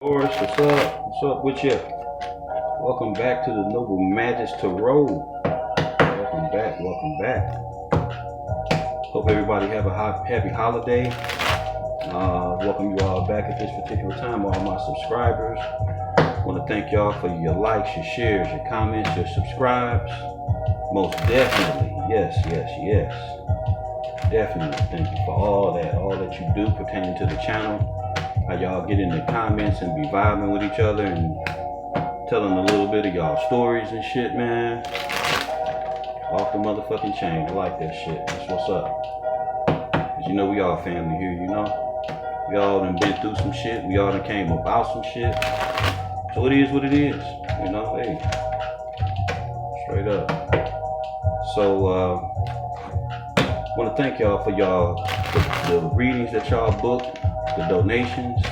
Taurus, what's up? What's up with you? Welcome back to the Noble Magus Tarot. Welcome back, welcome back. Hope everybody have a happy holiday. Welcome you all back at this particular time, all my subscribers. I want to thank y'all for your likes, your shares, your comments, your subscribes. Most definitely, yes. Definitely thank you for all that you do pertaining to the channel. How y'all get in the comments and be vibing with each other and telling a little bit of y'all stories and shit, man. Off the motherfucking chain. I like that shit. That's what's up. Cause you know we all family here, you know. We all done been through some shit. We all done came about some shit. So it is what it is. You know, hey. Straight up. So wanna thank y'all for the readings that y'all booked. The donations.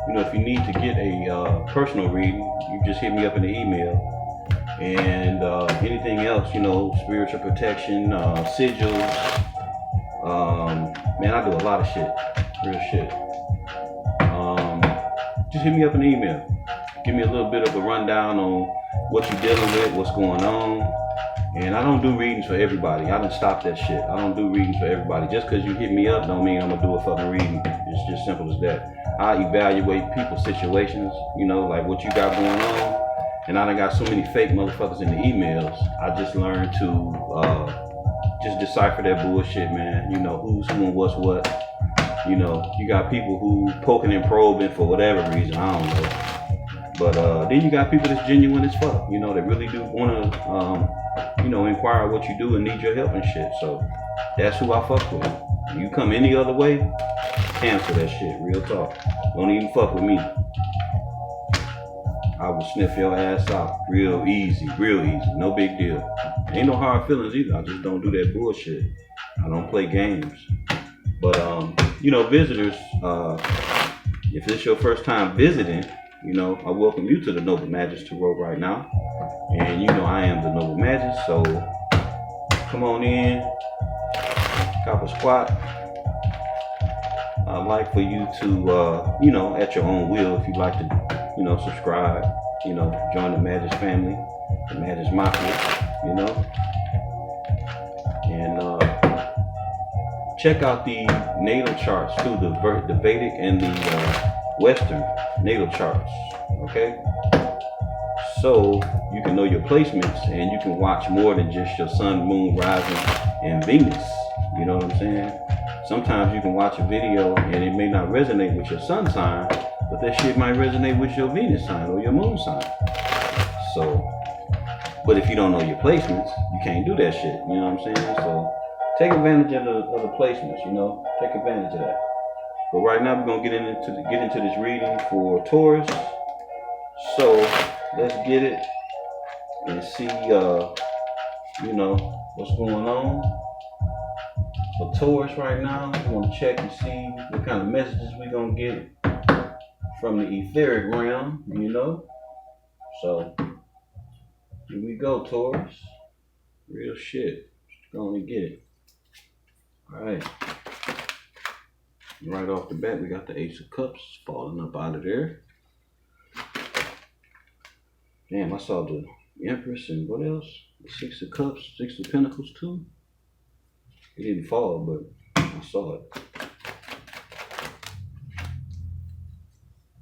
You know, if you need to get a personal reading, you just hit me up in the email. And anything else, you know, spiritual protection, sigils. Man, I do a lot of shit, real shit. Just hit me up in the email. Give me a little bit of a rundown on what you're dealing with, what's going on. And I don't do readings for everybody. I done stopped that shit. I don't do readings for everybody. Just because you hit me up don't mean I'm going to do a fucking reading. It's just simple as that. I evaluate people's situations, you know, like what you got going on. And I done got so many fake motherfuckers in the emails. I just learned to just decipher that bullshit, man. You know, who's who and what's what. You know, you got people who poking and probing for whatever reason. I don't know. But then you got people that's genuine as fuck. You know, that really do want to... you know, inquire what you do and need your help and shit. So that's who I fuck with. You come any other way, cancel that shit. Real talk. Don't even fuck with me. I will sniff your ass out real easy. No big deal. Ain't no hard feelings either. I just don't do that bullshit. I don't play games. But you know, visitors, if this your first time visiting, you know, I welcome you to the Noble Magus Tarot right now. And you know I am the Noble Magus, so come on in, cop a squat. I'd like for you to, you know, at your own will, if you'd like to, you know, subscribe, you know, join the Magus family, the Magus Mafia, you know. And check out the natal charts too, the Vedic and the Western natal charts, okay? So you can know your placements and you can watch more than just your sun, moon, rising, and Venus. You know what I'm saying? Sometimes you can watch a video and it may not resonate with your sun sign, but that shit might resonate with your Venus sign or your moon sign. So, but if you don't know your placements, you can't do that shit. You know what I'm saying? So take advantage of the placements, you know? Take advantage of that. But right now we're gonna get into this reading for Taurus. So let's get it and see, you know, what's going on for Taurus right now. We want to check and see what kind of messages we're going to get from the etheric realm, you know. So here we go, Taurus. Real shit. Just going to get it. All right. Right off the bat, we got the Ace of Cups falling up out of there. Damn, I saw the Empress and what else? The Six of Cups, Six of Pentacles too. It didn't fall, but I saw it.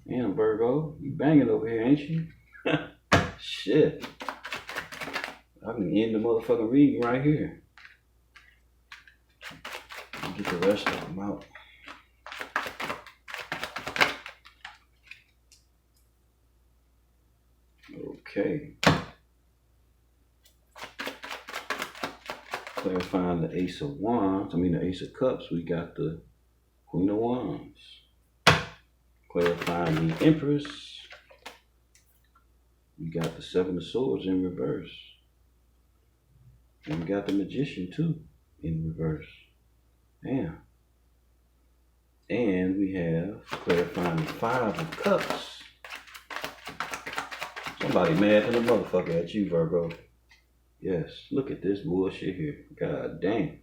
Damn, Virgo, you banging over here, ain't you? Shit. I can end the motherfucking reading right here. Get the rest of them out. Okay. Clarifying the Ace of Wands, the Ace of Cups, we got the Queen of Wands. Clarifying the Empress, we got the Seven of Swords in reverse. And we got the Magician too in reverse. Damn. And we have clarifying the Five of Cups. Somebody mad than a motherfucker at you, Virgo. Yes, look at this bullshit here. God damn.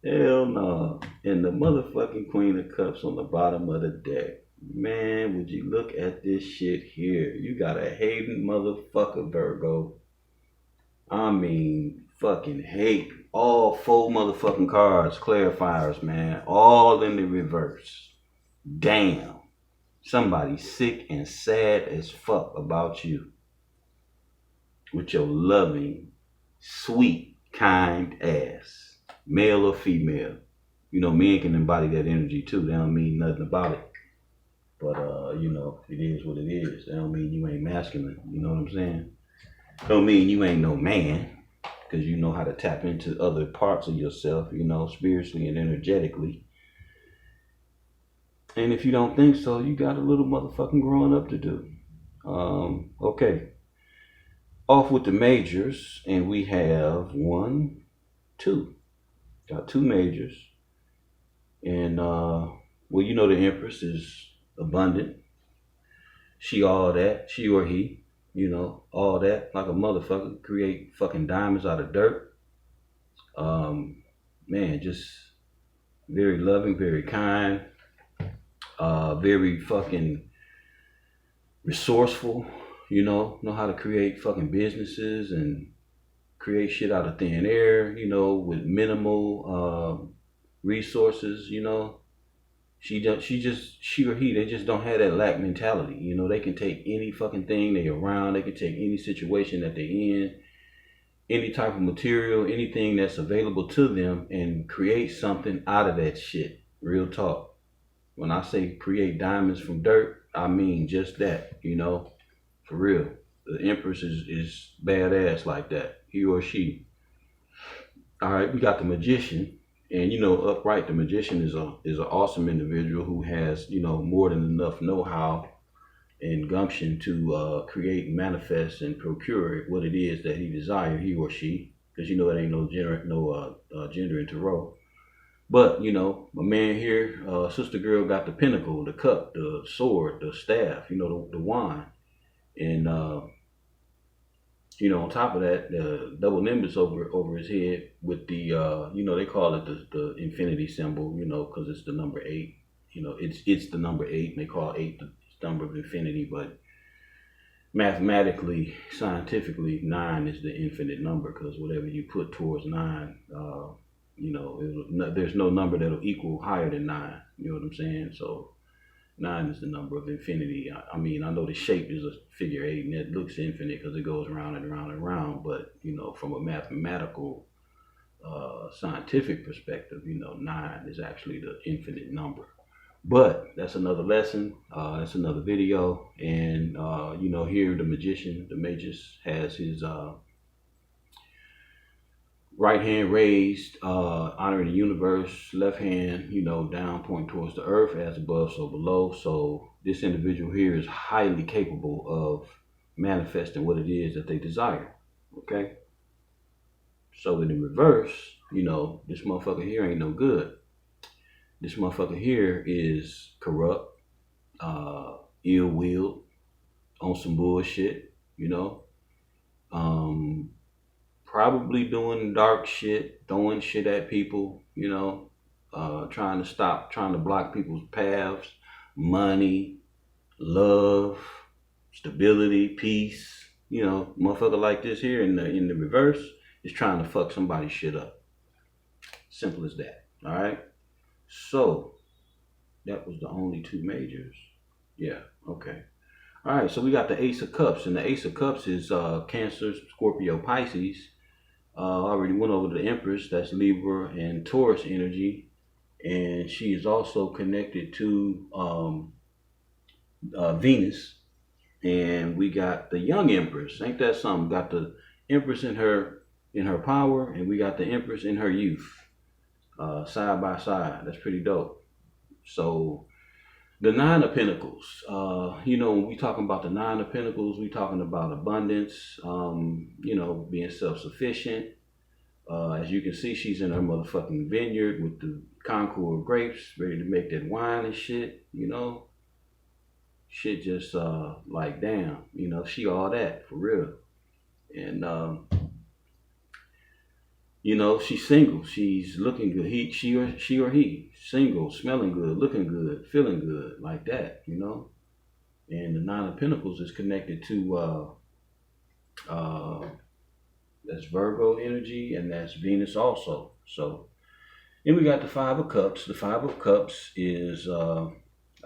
Hell no. And the motherfucking Queen of Cups on the bottom of the deck. Man, would you look at this shit here? You got a hating motherfucker, Virgo. I mean, fucking hate. All four motherfucking cards, clarifiers, man. All in the reverse. Damn. Somebody sick and sad as fuck about you. With your loving, sweet, kind ass. Male or female. You know, men can embody that energy too. They don't mean nothing about it. But, you know, it is what it is. That don't mean you ain't masculine. You know what I'm saying? Don't mean you ain't no man. Because you know how to tap into other parts of yourself, you know, spiritually and energetically. And if you don't think so, you got a little motherfucking growing up to do. Okay. Off with the majors. And we have 1, 2. Got 2 majors. And, well, you know the Empress is abundant. She all that. She or he. You know, all that. Like a motherfucker. Create fucking diamonds out of dirt. Man, just very loving, very kind. Very fucking resourceful. You know how to create fucking businesses and create shit out of thin air, you know, with minimal resources, you know. She or he, they just don't have that lack mentality. You know, they can take any fucking thing they around, they can take any situation that they're in, any type of material, anything that's available to them and create something out of that shit. Real talk. When I say create diamonds from dirt, I mean just that, you know, for real. The Empress is badass like that, he or she. All right, we got the Magician. And you know, upright, the Magician is an awesome individual who has, you know, more than enough know-how and gumption to create, manifest, and procure what it is that he desires, he or she, because you know it ain't no gender in tarot. But you know, my man here, sister girl, got the pentacle, the cup, the sword, the staff, you know, the wand, and you know, on top of that, the double nimbus over his head with the you know, they call it the infinity symbol, you know, because it's the number 8. You know, it's the number 8, and they call 8 the number of infinity, but mathematically, scientifically, 9 is the infinite number because whatever you put towards 9, you know, there's no number that'll equal higher than 9. You know what I'm saying? So 9 is the number of infinity. I mean, I know the shape is a figure 8 and it looks infinite because it goes around and around and around. But, you know, from a mathematical, scientific perspective, you know, 9 is actually the infinite number. But that's another lesson. That's another video. And, you know, here the Magician, the Magus, has his right hand raised, honoring the universe, left hand, you know, down, pointing towards the earth, as above, so below. So this individual here is highly capable of manifesting what it is that they desire. Okay? So in the reverse, you know, this motherfucker here ain't no good. This motherfucker here is corrupt, ill-willed, on some bullshit, you know. Probably doing dark shit, throwing shit at people, you know, trying to block people's paths, money, love, stability, peace. You know, motherfucker like this here in the reverse is trying to fuck somebody's shit up. Simple as that. All right. So that was the only 2 majors. Yeah. Okay. All right. So we got the Ace of Cups, and the Ace of Cups is Cancer, Scorpio, Pisces. I already went over the Empress, that's Libra and Taurus energy, and she is also connected to Venus. And we got the young Empress. Ain't that something? Got the Empress in her power, and we got the Empress in her youth, side by side. That's pretty dope. So the 9 of Pentacles. You know, when we talking about the 9 of Pentacles, we talking about abundance. You know, being self-sufficient. As you can see, she's in her motherfucking vineyard with the Concord grapes, ready to make that wine and shit. You know, shit just like damn. You know, she all that for real. And You know, she's single. She's looking good. She or he, single, smelling good, looking good, feeling good, like that. You know. And the Nine of Pentacles is connected to that's Virgo energy, and that's Venus also. So, and we got the Five of Cups. The Five of Cups is, I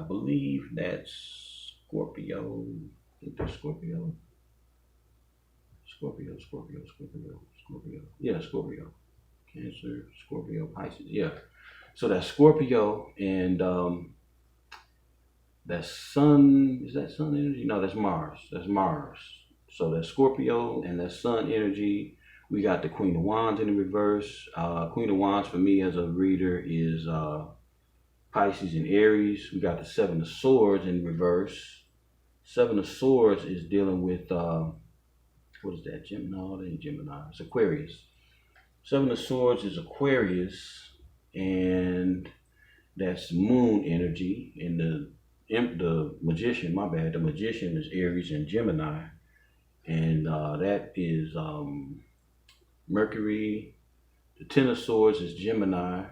believe that's Scorpio. I think that's Scorpio. Scorpio. Yeah, Scorpio. Cancer, Scorpio, Pisces. Yeah. So that's Scorpio, and that's Sun. Is that Sun energy? No, that's Mars. That's Mars. So that's Scorpio, and that's Sun energy. We got the Queen of Wands in the reverse. Queen of Wands for me as a reader is Pisces and Aries. We got the Seven of Swords in reverse. Seven of Swords is dealing with, what is that? Gemini? No, it ain't Gemini. It's Aquarius. Seven of Swords is Aquarius, and that's Moon energy. And the Magician, my bad, the Magician is Aries and Gemini. And that is Mercury. The Ten of Swords is Gemini,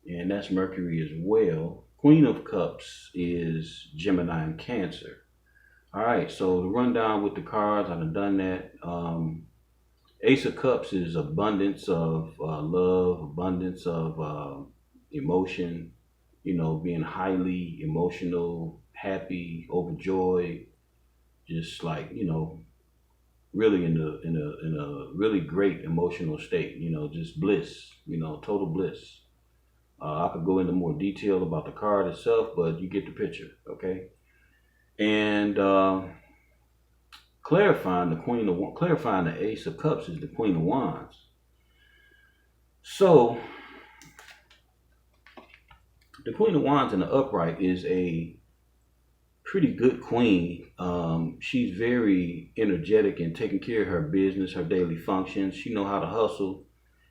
and that's Mercury as well. Queen of Cups is Gemini and Cancer. All right, so the rundown with the cards, I've done that. Ace of Cups is abundance of love, abundance of emotion, you know, being highly emotional, happy, overjoyed, just like, you know, really in a really great emotional state, you know, just bliss, you know, total bliss. I could go into more detail about the card itself, but you get the picture, okay? And clarifying the Ace of Cups is the Queen of Wands. So the Queen of Wands in the upright is a pretty good queen. She's very energetic and taking care of her business, her daily functions. She know how to hustle.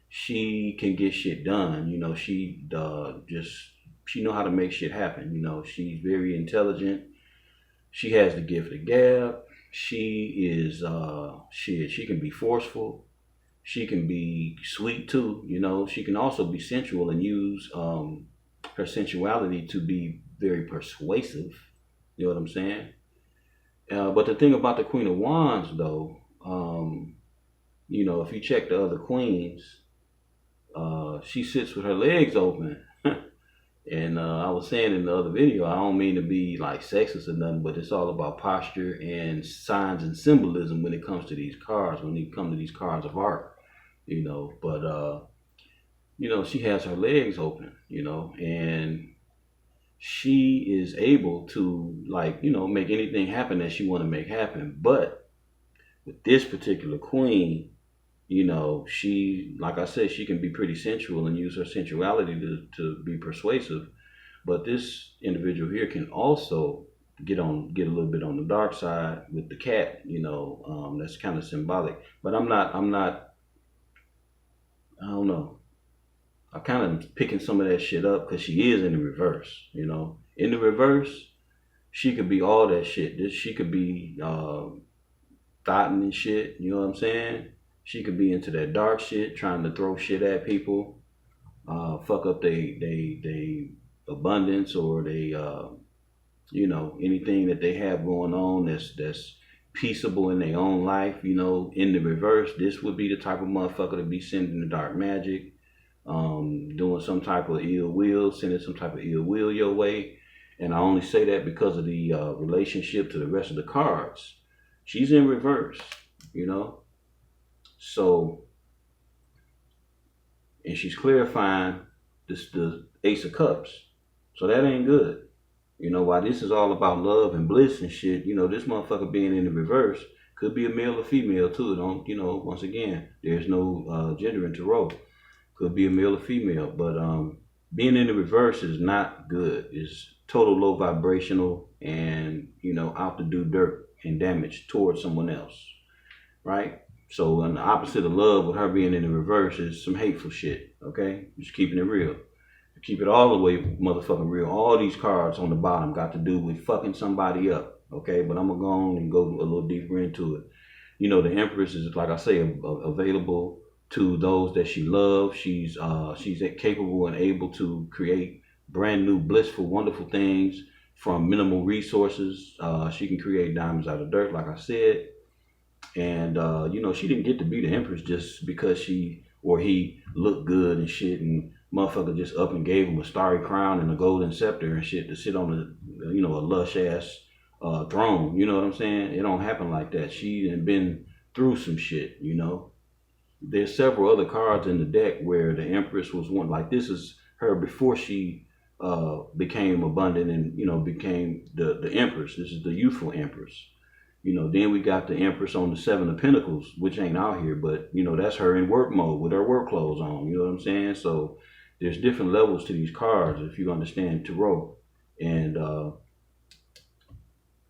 She can get shit done. You know, she know how to make shit happen. You know, she's very intelligent. She has the gift of gab. She is she can be forceful. She can be sweet too. You know, she can also be sensual and use her sensuality to be very persuasive. You know what I'm saying? But the thing about the Queen of Wands, though, you know, if you check the other queens, she sits with her legs open. And I was saying in the other video, I don't mean to be like sexist or nothing, but it's all about posture and signs and symbolism when it comes to these cards, when it comes to these cards of art, you know. But, you know, she has her legs open, you know, and she is able to, like, you know, make anything happen that she want to make happen. But with this particular queen, you know, she, like I said, she can be pretty sensual and use her sensuality to be persuasive. But this individual here can also get a little bit on the dark side with the cat, you know. That's kind of symbolic. But I don't know. I'm kind of picking some of that shit up because she is in the reverse, you know. In the reverse, she could be all that shit. She could be thotting and shit, you know what I'm saying? She could be into that dark shit, trying to throw shit at people, fuck up they abundance, or they you know, anything that they have going on that's peaceable in their own life. You know, in the reverse, this would be the type of motherfucker to be sending the dark magic, doing some type of ill will, sending some type of ill will your way. And I only say that because of the relationship to the rest of the cards. She's in reverse, you know. So, and she's clarifying the Ace of Cups. So that ain't good. You know, while this is all about love and bliss and shit, you know, this motherfucker being in the reverse could be a male or female too. Don't, you know, once again, there's no gender in tarot. Could be a male or female. But being in the reverse is not good. It's total low vibrational and, you know, out to do dirt and damage towards someone else. Right? So, on the opposite of love, with her being in the reverse, is some hateful shit, okay? Just keeping it real. Keep it all the way motherfucking real. All these cards on the bottom got to do with fucking somebody up, okay? But I'm going to go on and go a little deeper into it. You know, the Empress is, like I say, available, to those that she loves. She's capable and able to create brand new, blissful, wonderful things from minimal resources. She can create diamonds out of dirt, like I said. And you know, she didn't get to be the Empress just because she or he looked good and shit, and motherfucker just up and gave him a starry crown and a golden scepter and shit to sit on a, you know, a lush ass throne. You know what I'm saying? It don't happen like that. She done been through some shit. You know, there's several other cards in the deck where the Empress was one. Like, this is her before she became abundant and, you know, became the Empress. This is the youthful Empress. You know, then we got the Empress on the Seven of Pentacles, which ain't out here, but, you know, that's her in work mode with her work clothes on. You know what I'm saying? So there's different levels to these cards if you understand Tarot. And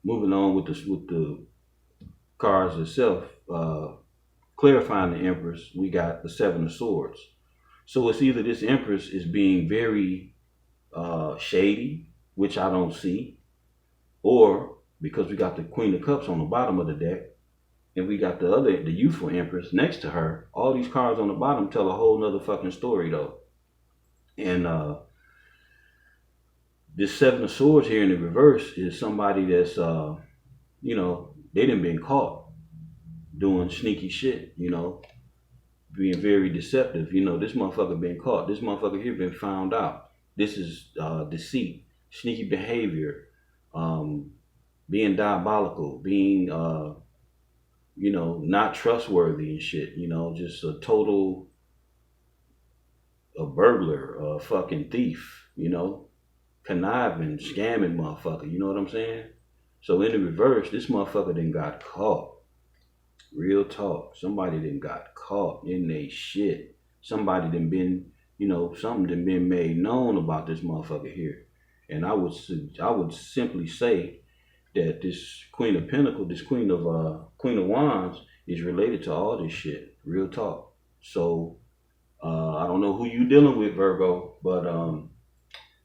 moving on with the cards itself, clarifying the Empress, we got the Seven of Swords. So it's either this Empress is being very shady, which I don't see, or because we got the Queen of Cups on the bottom of the deck, and we got the youthful Empress next to her. All these cards on the bottom tell a whole nother fucking story, though. And this Seven of Swords here in the reverse is somebody that's, you know, they done been caught doing sneaky shit, you know, being very deceptive. You know, this motherfucker been caught. This motherfucker here been found out. This is deceit, sneaky behavior, being diabolical, being, you know, not trustworthy and shit, you know, just a total, a burglar, a fucking thief, you know, conniving, scamming motherfucker, you know what I'm saying? So in the reverse, this motherfucker done got caught. Real talk. Somebody done got caught in they shit. Somebody done been, you know, something done been made known about this motherfucker here. And I would simply say that this Queen of Pentacles, this Queen of Wands is related to all this shit. Real talk. So I don't know who you dealing with, Virgo, but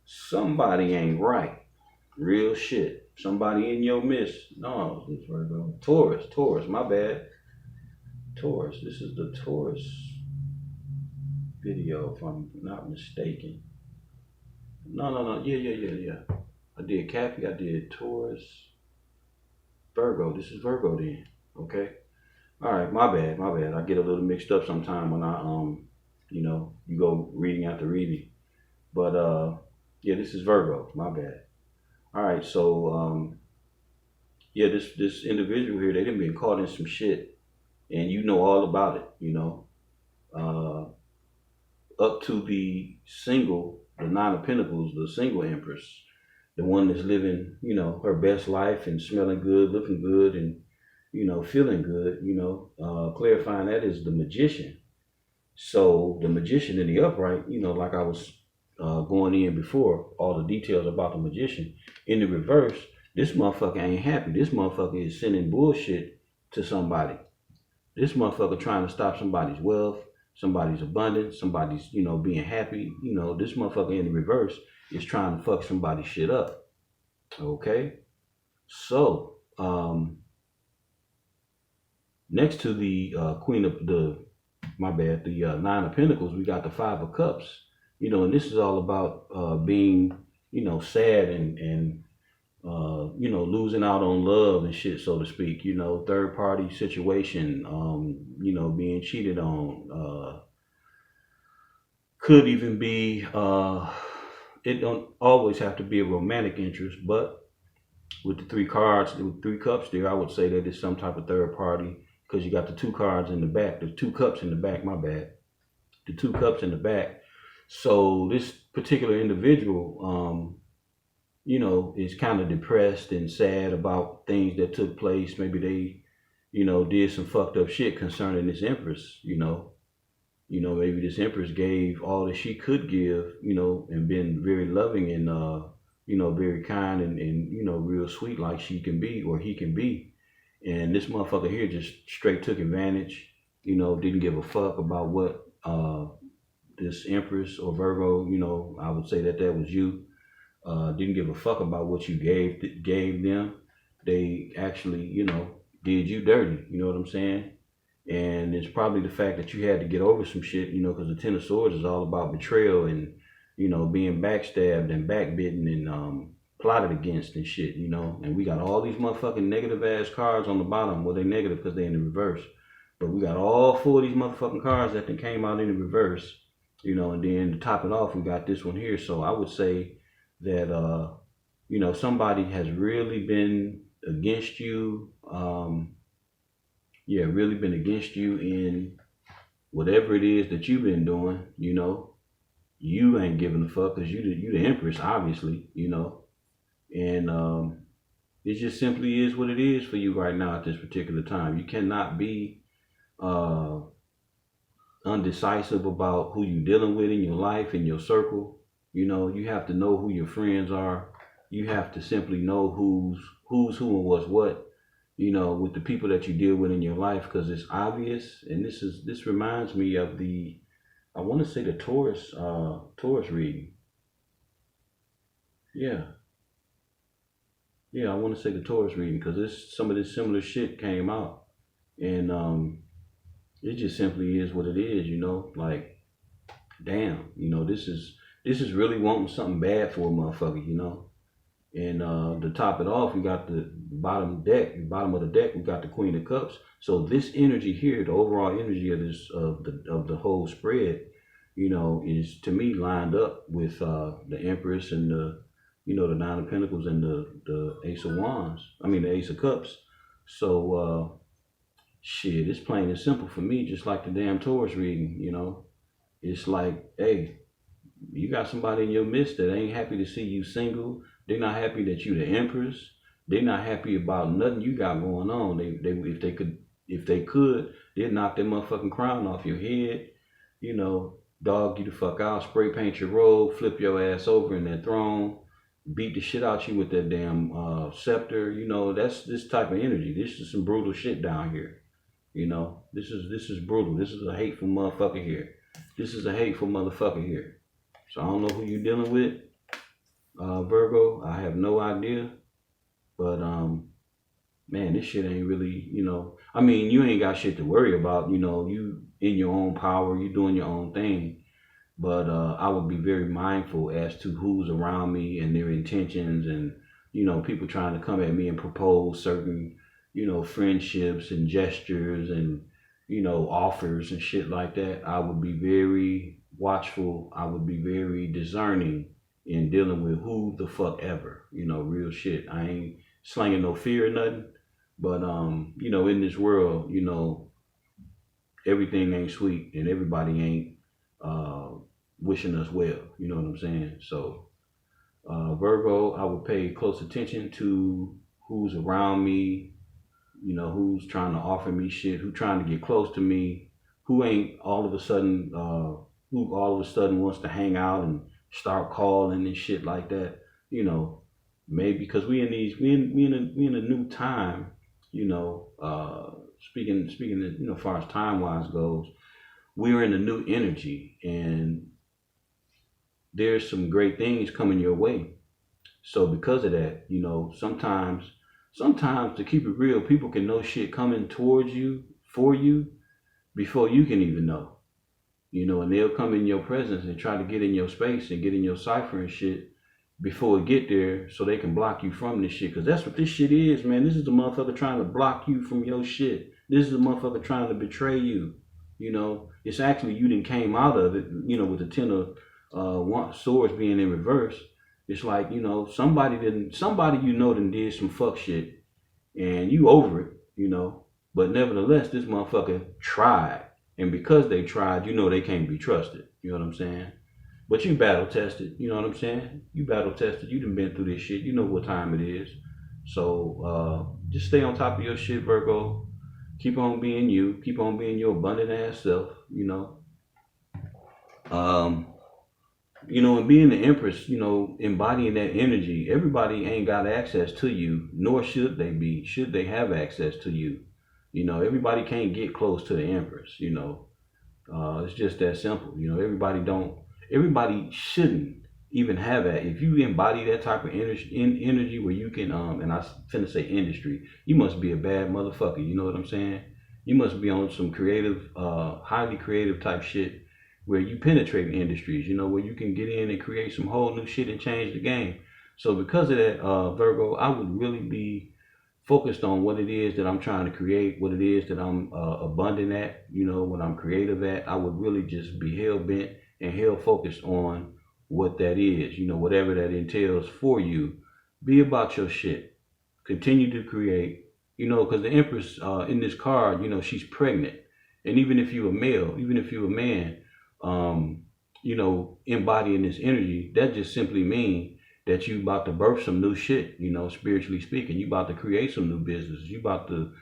somebody ain't right. Real shit. Somebody in your midst. No, it's Virgo. Taurus, my bad. Taurus. This is the Taurus video, if I'm not mistaken. No. Yeah. I did Cappy, I did Taurus. Virgo. This is Virgo then. Okay. All right, my bad. I get a little mixed up sometime when I you know, you go reading after reading. But yeah, this is Virgo. My bad. All right, so yeah, this individual here, they done been caught in some shit, and you know all about it. You know, up to the Nine of Pentacles, the single Empress, the one that's living, you know, her best life and smelling good, looking good, and, you know, feeling good. You know, clarifying that is the Magician. So the Magician in the upright, you know, like I was going in before, all the details about the Magician. In the reverse, this motherfucker ain't happy. This motherfucker is sending bullshit to somebody. This motherfucker trying to stop somebody's wealth, somebody's abundance, somebody's, you know, being happy. You know, this motherfucker in the reverse is trying to fuck somebody's shit up. Okay? So, next to the Queen of the Nine of Pentacles, we got the Five of Cups. You know, and this is all about being, you know, sad and you know, losing out on love and shit, so to speak. You know, third party situation, you know, being cheated on. Could even be, it don't always have to be a romantic interest, but with the three cards, with three cups there, I would say that it's some type of third party, because you got the two cards in the back. There's two cups in the back, my bad. The two cups in the back. So this particular individual, you know, is kind of depressed and sad about things that took place. Maybe they, you know, did some fucked up shit concerning this Empress, you know. You know, maybe this Empress gave all that she could give, you know, and been very loving and, you know, very kind and, you know, real sweet like she can be or he can be. And this motherfucker here just straight took advantage, you know, didn't give a fuck about what this Empress or Virgo, you know, I would say that was you, didn't give a fuck about what you gave them. They actually, you know, did you dirty, you know what I'm saying? And it's probably the fact that you had to get over some shit, you know, because the Ten of Swords is all about betrayal and, you know, being backstabbed and backbitten and plotted against and shit, you know. And we got all these motherfucking negative ass cards on the bottom. Well, they negative because they're in the reverse. But we got all 4 of these motherfucking cards that then came out in the reverse, you know. And then to top it off, we got this one here. So I would say that, you know, somebody has really been against you. Yeah, really been against you in whatever it is that you've been doing, you know. You ain't giving a fuck because you the Empress, obviously, you know. And it just simply is what it is for you right now at this particular time. You cannot be undecisive about who you're dealing with in your life, in your circle. You know, you have to know who your friends are. You have to simply know who's who and what's what, you know, with the people that you deal with in your life, because it's obvious. And this reminds me of the, I want to say the Taurus reading. Yeah, I want to say the Taurus reading, because some of this similar shit came out, and it just simply is what it is, you know. Like, damn, you know, this is really wanting something bad for a motherfucker, you know. And to top it off, we got the bottom of the deck, we got the Queen of Cups. So this energy here, the overall energy of this of the whole spread, you know, is to me lined up with the Empress and the, you know, the Nine of Pentacles and the Ace of Wands. I mean the Ace of Cups. So shit, it's plain and simple for me, just like the damn Taurus reading, you know. It's like, hey, you got somebody in your midst that ain't happy to see you single. They're not happy that you the Empress. They're not happy about nothing you got going on. They if they could, they'd knock their motherfucking crown off your head, you know, dog you the fuck out, spray paint your robe, flip your ass over in that throne, beat the shit out you with that damn scepter. You know, that's this type of energy. This is some brutal shit down here. You know, this is brutal. This is a hateful motherfucker here. This is a hateful motherfucker here. So I don't know who you're dealing with, Virgo. I have no idea. But man, this shit ain't really, you know, I mean, you ain't got shit to worry about, you know, you in your own power, you doing your own thing. But I would be very mindful as to who's around me and their intentions, and, you know, people trying to come at me and propose certain, you know, friendships and gestures and, you know, offers and shit like that. I would be very watchful. I would be very discerning in dealing with who the fuck ever, you know, real shit. I ain't slanging no fear or nothing, but you know, in this world, you know, everything ain't sweet and everybody ain't wishing us well, you know what I'm saying? So Virgo, I would pay close attention to who's around me, you know, who's trying to offer me shit, who's trying to get close to me, who ain't all of a sudden wants to hang out and start calling and shit like that, you know. Maybe because we in a new time, you know. Speaking of, you know, as far as time wise goes, we're in a new energy, and there's some great things coming your way. So because of that, you know, sometimes to keep it real, people can know shit coming towards you, for you, before you can even know, you know. And they'll come in your presence and try to get in your space and get in your cipher and shit before it get there, so they can block you from this shit. Because that's what this shit is, man. This is the motherfucker trying to block you from your shit. This is the motherfucker trying to betray you. You know, it's actually you done came out of it, you know, with the Ten of Swords being in reverse. It's like, you know, somebody you know done did some fuck shit, and you over it, you know. But nevertheless, this motherfucker tried, and because they tried, you know they can't be trusted. You know what I'm saying? But you battle tested, you know what I'm saying? You battle tested, you done been through this shit, you know what time it is. So just stay on top of your shit, Virgo. Keep on being you. Keep on being your abundant ass self, you know. You know, and being the Empress, you know, embodying that energy, everybody ain't got access to you, nor should they have access to you. You know, everybody can't get close to the Empress, you know. It's just that simple. You know, everybody shouldn't even have that. If you embody that type of energy where you can, and I finna say industry, you must be a bad motherfucker. You know what I'm saying? You must be on some creative, highly creative type shit where you penetrate industries, you know, where you can get in and create some whole new shit and change the game. So because of that, Virgo, I would really be focused on what it is that I'm trying to create, what it is that I'm abundant at, you know, what I'm creative at. I would really just be hell bent and hell focused on what that is, you know, whatever that entails for you. Be about your shit. Continue to create, you know, because the Empress in this card, you know, she's pregnant. And even if you're a male, even if you're a man, you know, embodying this energy, that just simply means that you about to birth some new shit, you know, spiritually speaking. You about to create some new business. You about to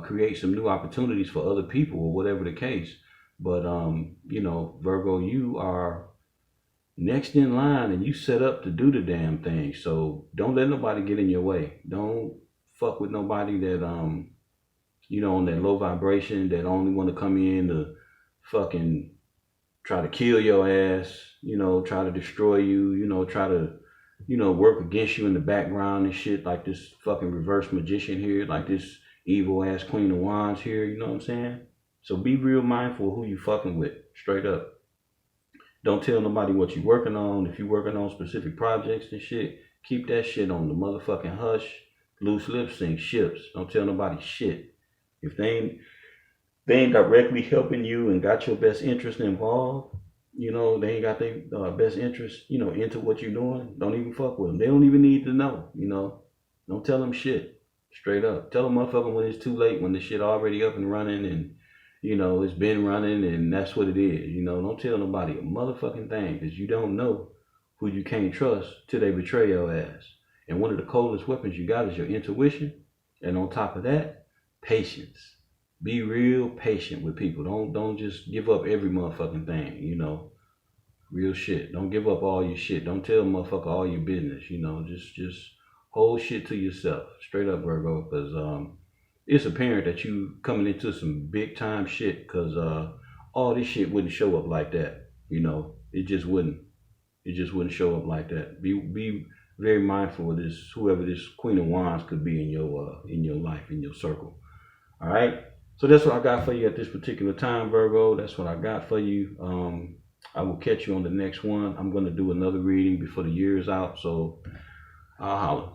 create some new opportunities for other people or whatever the case. But, you know, Virgo, you are next in line and you set up to do the damn thing. So don't let nobody get in your way. Don't fuck with nobody that, you know, on that low vibration that only want to come in to fucking try to kill your ass, you know, try to destroy you, you know, try to, you know, work against you in the background and shit, like this fucking reverse magician here, like this evil ass Queen of Wands here, you know what I'm saying? So be real mindful of who you fucking with, straight up. Don't tell nobody what you working on. If you working on specific projects and shit, keep that shit on the motherfucking hush. Loose lips sink ships. Don't tell nobody shit. If they ain't directly helping you and got your best interest involved, you know, they ain't got their best interest, you know, into what you're doing, don't even fuck with them. They don't even need to know, you know. Don't tell them shit, straight up. Tell them motherfucker when it's too late, when the shit already up and running and, you know, it's been running and that's what it is, you know. Don't tell nobody a motherfucking thing because you don't know who you can't trust till they betray your ass. And one of the coldest weapons you got is your intuition. And on top of that, patience. Be real patient with people. Don't just give up every motherfucking thing, you know. Real shit. Don't give up all your shit. Don't tell a motherfucker all your business, you know. Just hold shit to yourself. Straight up, Virgo, because it's apparent that you coming into some big time shit because all this shit wouldn't show up like that, you know. It just wouldn't. It just wouldn't show up like that. Be very mindful of this, whoever this Queen of Wands could be in your life, in your circle. All right. So that's what I got for you at this particular time, Virgo. That's what I got for you. I will catch you on the next one. I'm going to do another reading before the year is out, so I'll holler.